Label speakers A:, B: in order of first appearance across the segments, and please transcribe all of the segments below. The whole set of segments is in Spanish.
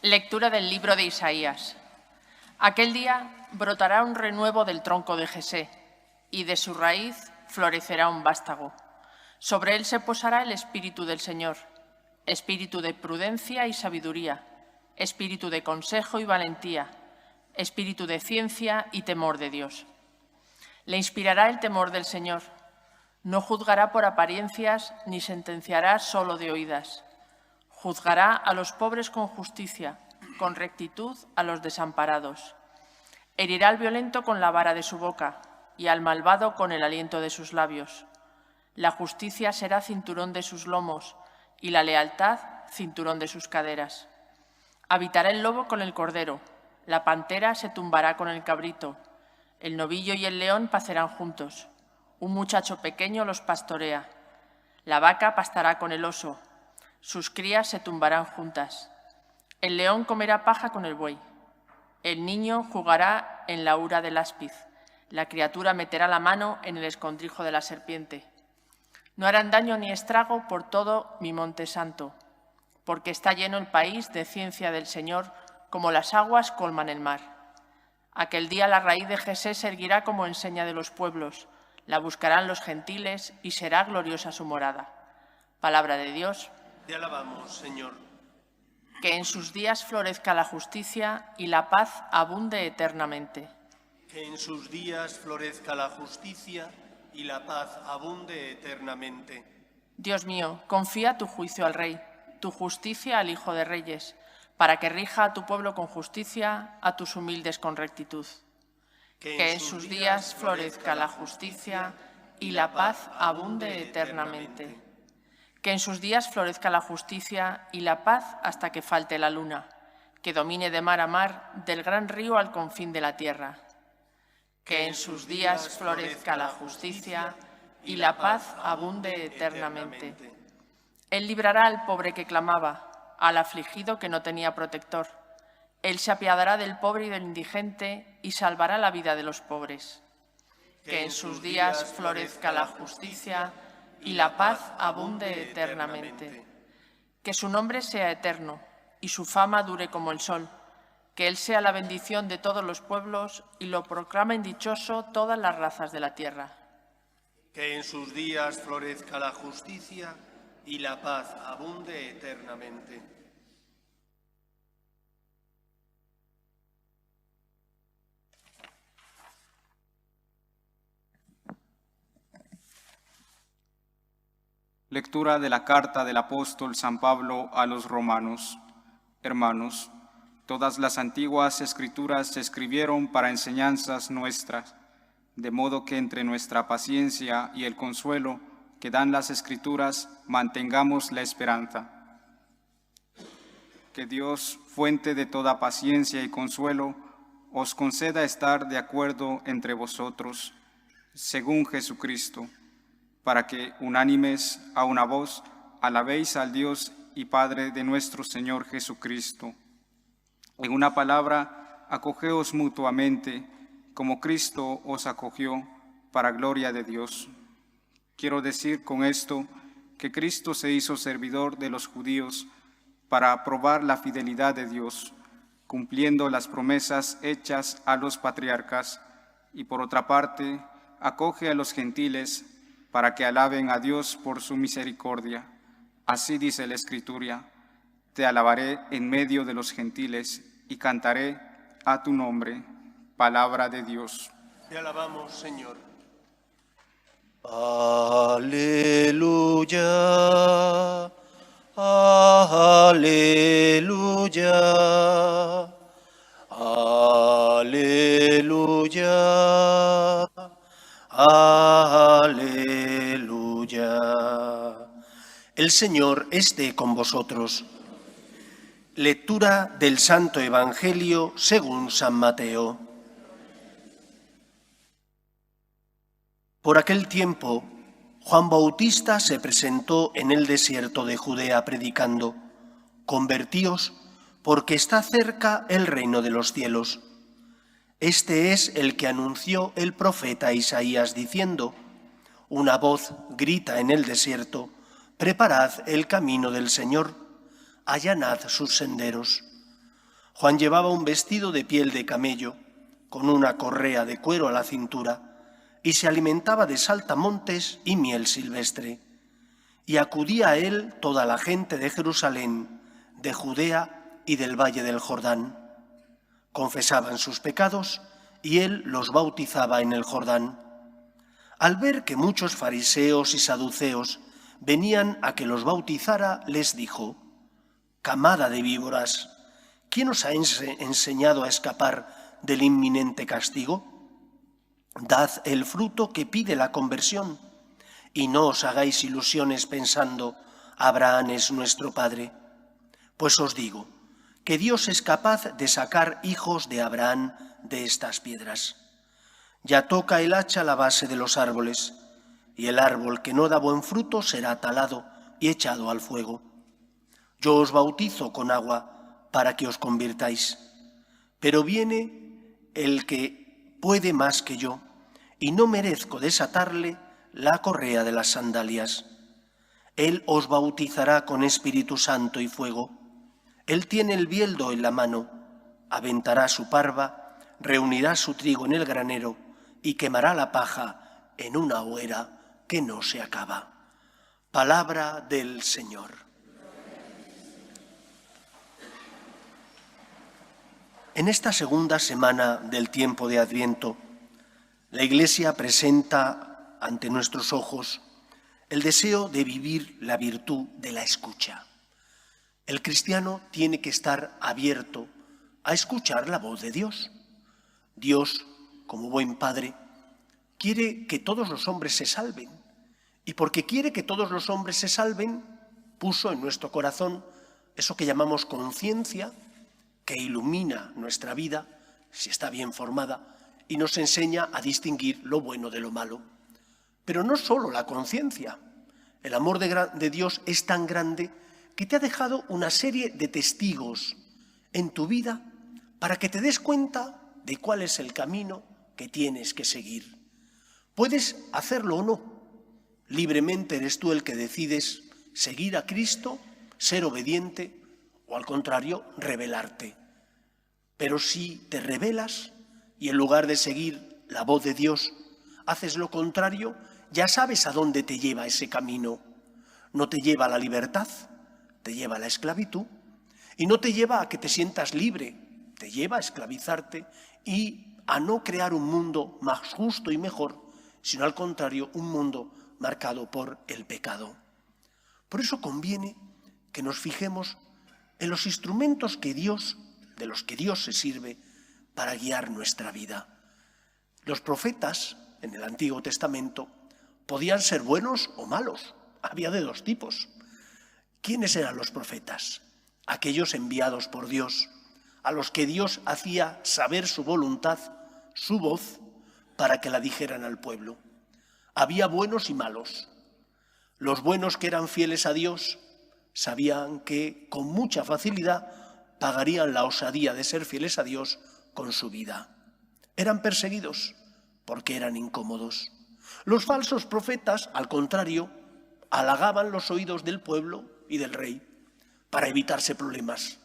A: Lectura del libro de Isaías. Aquel día brotará un renuevo del tronco de Jesé, y de su raíz florecerá un vástago. Sobre él se posará el Espíritu del Señor, espíritu de prudencia y sabiduría, espíritu de consejo y valentía, espíritu de ciencia y temor de Dios. Le inspirará el temor del Señor. No juzgará por apariencias ni sentenciará solo de oídas. Juzgará a los pobres con justicia, con rectitud a los desamparados. Herirá al violento con la vara de su boca y al malvado con el aliento de sus labios. La justicia será cinturón de sus lomos y la lealtad cinturón de sus caderas. Habitará el lobo con el cordero, la pantera se tumbará con el cabrito, el novillo y el león pacerán juntos. Un muchacho pequeño los pastorea. La vaca pastará con el oso. Sus crías se tumbarán juntas. El león comerá paja con el buey. El niño jugará en la ura del áspiz. La criatura meterá la mano en el escondrijo de la serpiente. No harán daño ni estrago por todo mi monte santo, porque está lleno el país de ciencia del Señor, como las aguas colman el mar. Aquel día la raíz de Jesé se erguirá como enseña de los pueblos. La buscarán los gentiles y será gloriosa su morada. Palabra de Dios.
B: Te alabamos, Señor.
A: Que en sus días florezca la justicia y la paz abunde eternamente.
B: Que en sus días florezca la justicia y la paz abunde eternamente.
A: Dios mío, confía tu juicio al Rey, tu justicia al Hijo de Reyes, para que rija a tu pueblo con justicia, a tus humildes con rectitud. Que en sus días florezca la justicia y la paz abunde eternamente. Que en sus días florezca la justicia y la paz hasta que falte la luna, que domine de mar a mar, del gran río al confín de la tierra. Que en sus días florezca la justicia y la paz abunde eternamente. Él librará al pobre que clamaba, al afligido que no tenía protector. Él se apiadará del pobre y del indigente y salvará la vida de los pobres. Que en sus días florezca la justicia y la paz abunde eternamente. Que su nombre sea eterno y su fama dure como el sol. Que Él sea la bendición de todos los pueblos y lo proclamen dichoso todas las razas de la tierra.
B: Que en sus días florezca la justicia y la paz abunde eternamente.
C: Lectura de la carta del apóstol San Pablo a los romanos. Hermanos, todas las antiguas escrituras se escribieron para enseñanzas nuestras, de modo que entre nuestra paciencia y el consuelo que dan las escrituras mantengamos la esperanza. Que Dios, fuente de toda paciencia y consuelo, os conceda estar de acuerdo entre vosotros, según Jesucristo, para que, unánimes a una voz, alabéis al Dios y Padre de nuestro Señor Jesucristo. En una palabra, acogeos mutuamente, como Cristo os acogió, para gloria de Dios. Quiero decir con esto que Cristo se hizo servidor de los judíos para probar la fidelidad de Dios, cumpliendo las promesas hechas a los patriarcas, y por otra parte, acoge a los gentiles para que alaben a Dios por su misericordia. Así dice la Escritura: te alabaré en medio de los gentiles y cantaré a tu nombre. Palabra de Dios.
B: Te alabamos, Señor.
D: Aleluya, aleluya, aleluya, aleluya. El Señor esté con vosotros. Lectura del Santo Evangelio según San Mateo. Por aquel tiempo, Juan Bautista se presentó en el desierto de Judea predicando: «Convertíos, porque está cerca el reino de los cielos». Este es el que anunció el profeta Isaías diciendo: «Una voz grita en el desierto, preparad el camino del Señor, allanad sus senderos». Juan llevaba un vestido de piel de camello, con una correa de cuero a la cintura, y se alimentaba de saltamontes y miel silvestre. Y acudía a él toda la gente de Jerusalén, de Judea y del valle del Jordán. Confesaban sus pecados y él los bautizaba en el Jordán. Al ver que muchos fariseos y saduceos venían a que los bautizara, les dijo: «Camada de víboras, ¿quién os ha enseñado a escapar del inminente castigo? Dad el fruto que pide la conversión, y no os hagáis ilusiones pensando: Abraham es nuestro padre. Pues os digo que Dios es capaz de sacar hijos de Abraham de estas piedras. Ya toca el hacha la base de los árboles, y el árbol que no da buen fruto será talado y echado al fuego. Yo os bautizo con agua para que os convirtáis, pero viene el que puede más que yo, y no merezco desatarle la correa de las sandalias. Él os bautizará con Espíritu Santo y fuego. Él tiene el bieldo en la mano, aventará su parva, reunirá su trigo en el granero y quemará la paja en una hoguera que no se acaba». Palabra del Señor. En esta segunda semana del tiempo de Adviento, la Iglesia presenta ante nuestros ojos el deseo de vivir la virtud de la escucha. El cristiano tiene que estar abierto a escuchar la voz de Dios. Dios, como buen Padre, quiere que todos los hombres se salven. Y porque quiere que todos los hombres se salven, puso en nuestro corazón eso que llamamos conciencia, que ilumina nuestra vida, si está bien formada, y nos enseña a distinguir lo bueno de lo malo. Pero no solo la conciencia. El amor de Dios es tan grande que te ha dejado una serie de testigos en tu vida para que te des cuenta de cuál es el camino que tienes que seguir. Puedes hacerlo o no. Libremente eres tú el que decides seguir a Cristo, ser obediente o, al contrario, rebelarte. Pero si te rebelas y en lugar de seguir la voz de Dios haces lo contrario, ya sabes a dónde te lleva ese camino. No te lleva a la libertad, te lleva a la esclavitud, y no te lleva a que te sientas libre, te lleva a esclavizarte y a no crear un mundo más justo y mejor, sino al contrario, un mundo marcado por el pecado. Por eso conviene que nos fijemos en los instrumentos de los que Dios se sirve para guiar nuestra vida. Los profetas en el Antiguo Testamento podían ser buenos o malos. Había de dos tipos. ¿Quiénes eran los profetas? Aquellos enviados por Dios, a los que Dios hacía saber su voluntad, su voz, para que la dijeran al pueblo. Había buenos y malos. Los buenos, que eran fieles a Dios, sabían que con mucha facilidad pagarían la osadía de ser fieles a Dios con su vida. Eran perseguidos porque eran incómodos. Los falsos profetas, al contrario, halagaban los oídos del pueblo y del rey para evitarse problemas,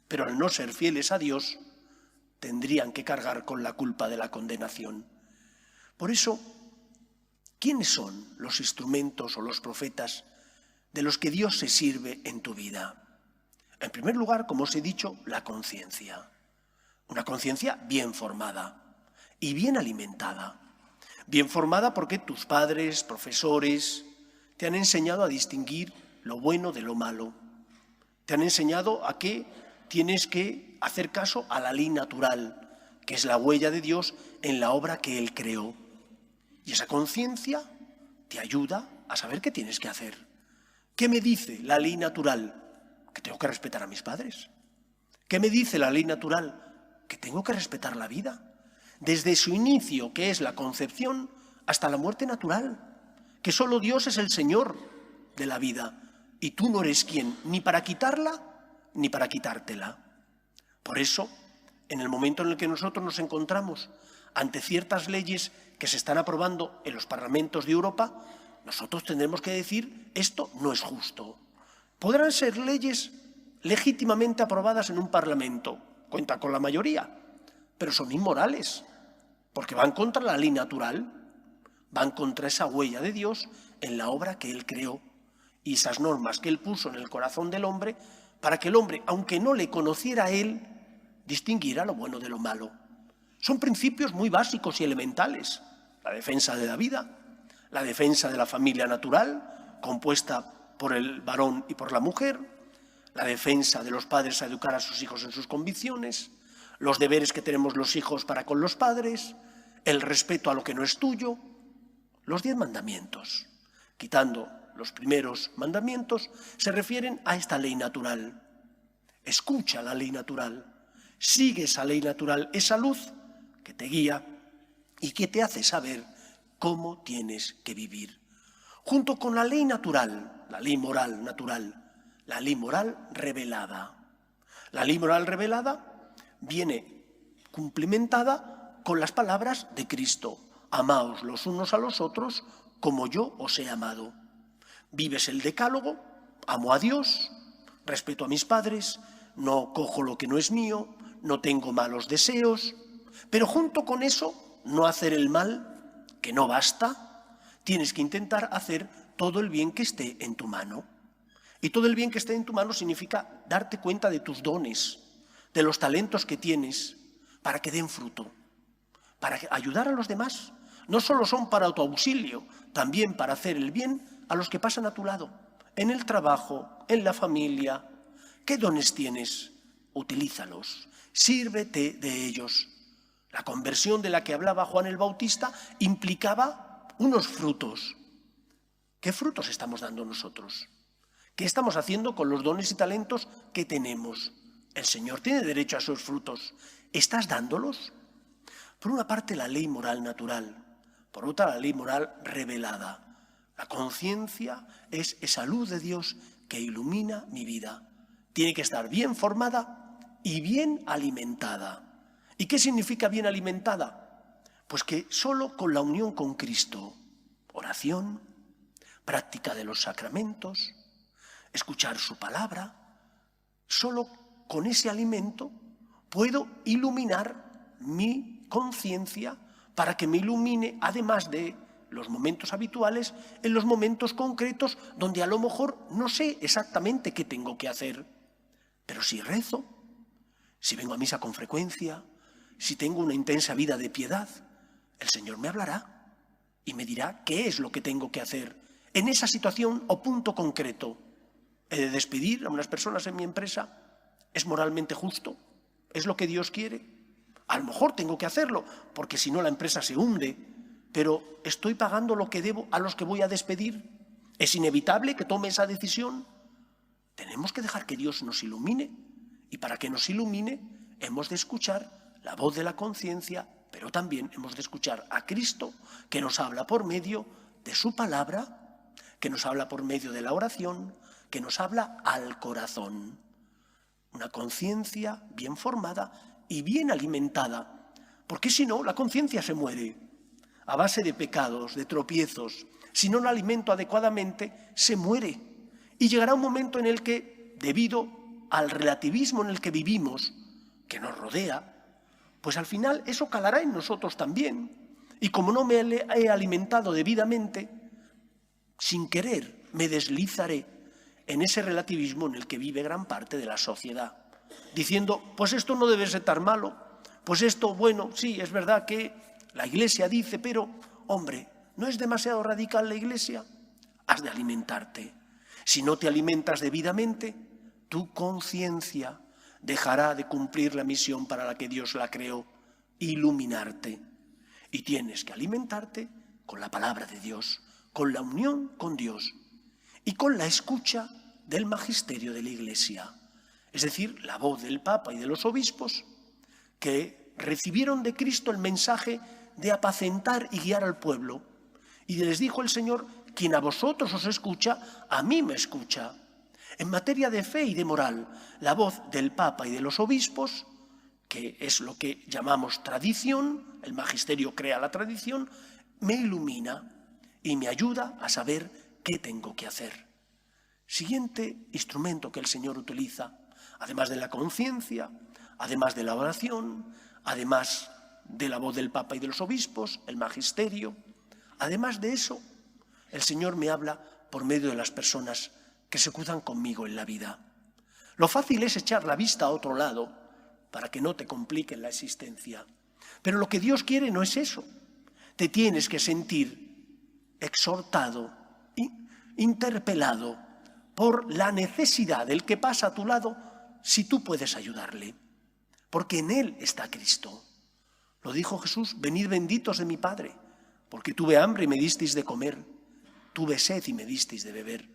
D: pero al no ser fieles a Dios, tendrían que cargar con la culpa de la condenación. Por eso, ¿quiénes son los instrumentos o los profetas de los que Dios se sirve en tu vida? En primer lugar, como os he dicho, la conciencia. Una conciencia bien formada y bien alimentada. Bien formada porque tus padres, profesores, te han enseñado a distinguir lo bueno de lo malo. Te han enseñado a que tienes que hacer caso a la ley natural, que es la huella de Dios en la obra que Él creó. Y esa conciencia te ayuda a saber qué tienes que hacer. ¿Qué me dice la ley natural? Que tengo que respetar a mis padres. ¿Qué me dice la ley natural? Que tengo que respetar la vida. Desde su inicio, que es la concepción, hasta la muerte natural. Que solo Dios es el Señor de la vida. Y tú no eres quien, ni para quitarla, ni para quitártela. Por eso, en el momento en el que nosotros nos encontramos ante ciertas leyes que se están aprobando en los parlamentos de Europa, nosotros tendremos que decir: esto no es justo. Podrán ser leyes legítimamente aprobadas en un parlamento, cuenta con la mayoría, pero son inmorales, porque van contra la ley natural, van contra esa huella de Dios en la obra que Él creó y esas normas que Él puso en el corazón del hombre para que el hombre, aunque no le conociera a Él, distinguiera lo bueno de lo malo. Son principios muy básicos y elementales. La defensa de la vida, la defensa de la familia natural, compuesta por el varón y por la mujer, la defensa de los padres a educar a sus hijos en sus convicciones, los deberes que tenemos los hijos para con los padres, el respeto a lo que no es tuyo, los 10 mandamientos. Quitando los primeros mandamientos, se refieren a esta ley natural. Escucha la ley natural, sigue esa ley natural, esa luz que te guía y que te hace saber cómo tienes que vivir. Junto con la ley natural, la ley moral natural, la ley moral revelada. La ley moral revelada viene cumplimentada con las palabras de Cristo. Amaos los unos a los otros como yo os he amado. Vives el decálogo, amo a Dios, respeto a mis padres, no cojo lo que no es mío, no tengo malos deseos, pero junto con eso, no hacer el mal, que no basta, tienes que intentar hacer todo el bien que esté en tu mano. Y todo el bien que esté en tu mano significa darte cuenta de tus dones, de los talentos que tienes, para que den fruto, para ayudar a los demás. No solo son para tu auxilio, también para hacer el bien a los que pasan a tu lado, en el trabajo, en la familia. ¿Qué dones tienes? Utilízalos, sírvete de ellos. La conversión de la que hablaba Juan el Bautista implicaba unos frutos. ¿Qué frutos estamos dando nosotros? ¿Qué estamos haciendo con los dones y talentos que tenemos? El Señor tiene derecho a esos frutos. ¿Estás dándolos? Por una parte, la ley moral natural. Por otra, la ley moral revelada. La conciencia es esa luz de Dios que ilumina mi vida. Tiene que estar bien formada y bien alimentada. ¿Y qué significa bien alimentada? Pues que solo con la unión con Cristo, oración, práctica de los sacramentos, escuchar su palabra, solo con ese alimento puedo iluminar mi conciencia para que me ilumine, además de los momentos habituales, en los momentos concretos donde a lo mejor no sé exactamente qué tengo que hacer. Pero si rezo, si vengo a misa con frecuencia, si tengo una intensa vida de piedad, el Señor me hablará y me dirá qué es lo que tengo que hacer en esa situación o punto concreto. ¿He de despedir a unas personas en mi empresa? ¿Es moralmente justo? ¿Es lo que Dios quiere? A lo mejor tengo que hacerlo, porque si no la empresa se hunde, pero ¿estoy pagando lo que debo a los que voy a despedir? ¿Es inevitable que tome esa decisión? Tenemos que dejar que Dios nos ilumine, y para que nos ilumine hemos de escuchar la voz de la conciencia, pero también hemos de escuchar a Cristo, que nos habla por medio de su palabra, que nos habla por medio de la oración, que nos habla al corazón. Una conciencia bien formada y bien alimentada, porque si no, la conciencia se muere. A base de pecados, de tropiezos, si no la alimento adecuadamente, se muere. Y llegará un momento en el que, debido al relativismo en el que vivimos, que nos rodea, pues al final eso calará en nosotros también. Y como no me he alimentado debidamente, sin querer me deslizaré en ese relativismo en el que vive gran parte de la sociedad, diciendo, pues esto no debe ser tan malo, pues esto, bueno, sí, es verdad que la Iglesia dice, pero, hombre, ¿no es demasiado radical la Iglesia? Has de alimentarte. Si no te alimentas debidamente, tu conciencia dejará de cumplir la misión para la que Dios la creó, iluminarte. Y tienes que alimentarte con la palabra de Dios, con la unión con Dios y con la escucha del magisterio de la Iglesia, es decir, la voz del Papa y de los obispos que recibieron de Cristo el mensaje de apacentar y guiar al pueblo. Y les dijo el Señor, quien a vosotros os escucha, a mí me escucha. En materia de fe y de moral, la voz del Papa y de los obispos, que es lo que llamamos tradición, el magisterio crea la tradición, me ilumina y me ayuda a saber qué tengo que hacer. Siguiente instrumento que el Señor utiliza, además de la conciencia, además de la oración, además de la voz del Papa y de los obispos, el magisterio. Además de eso, el Señor me habla por medio de las personas que se cruzan conmigo en la vida. Lo fácil es echar la vista a otro lado para que no te compliquen la existencia. Pero lo que Dios quiere no es eso. Te tienes que sentir exhortado, interpelado por la necesidad del que pasa a tu lado si tú puedes ayudarle. Porque en Él está Cristo. Lo dijo Jesús: venid benditos de mi Padre, porque tuve hambre y me disteis de comer, tuve sed y me disteis de beber.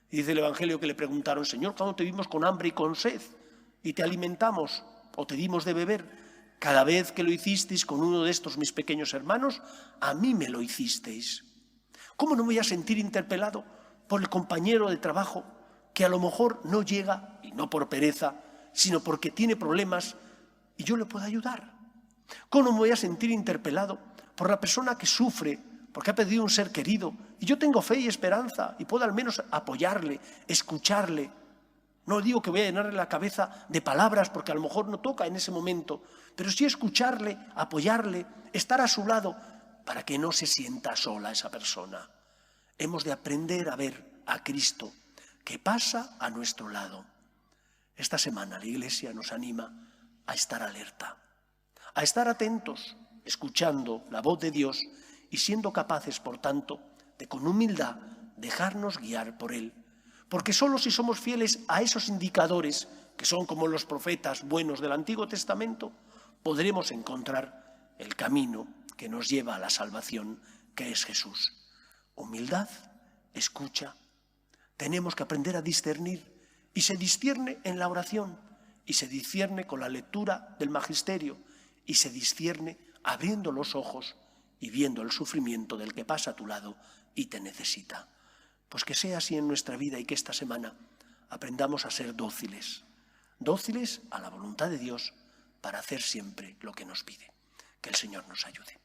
D: Y dice el Evangelio que le preguntaron: Señor, ¿cuándo te vimos con hambre y con sed y te alimentamos o te dimos de beber? Cada vez que lo hicisteis con uno de estos mis pequeños hermanos, a mí me lo hicisteis. ¿Cómo no me voy a sentir interpelado por el compañero de trabajo que a lo mejor no llega, y no por pereza, sino porque tiene problemas y yo le puedo ayudar? ¿Cómo no me voy a sentir interpelado por la persona que sufre porque ha perdido un ser querido y yo tengo fe y esperanza y puedo al menos apoyarle, escucharle? No digo que voy a llenarle la cabeza de palabras porque a lo mejor no toca en ese momento, pero sí escucharle, apoyarle, estar a su lado para que no se sienta sola esa persona. Hemos de aprender a ver a Cristo que pasa a nuestro lado. Esta semana la Iglesia nos anima a estar alerta, a estar atentos, escuchando la voz de Dios y siendo capaces, por tanto, de con humildad dejarnos guiar por Él. Porque solo si somos fieles a esos indicadores, que son como los profetas buenos del Antiguo Testamento, podremos encontrar el camino que nos lleva a la salvación, que es Jesús. Humildad, escucha. Tenemos que aprender a discernir, y se discierne en la oración, y se discierne con la lectura del magisterio, y se discierne abriendo los ojos y viendo el sufrimiento del que pasa a tu lado y te necesita. Pues que sea así en nuestra vida y que esta semana aprendamos a ser dóciles, dóciles a la voluntad de Dios para hacer siempre lo que nos pide. Que el Señor nos ayude.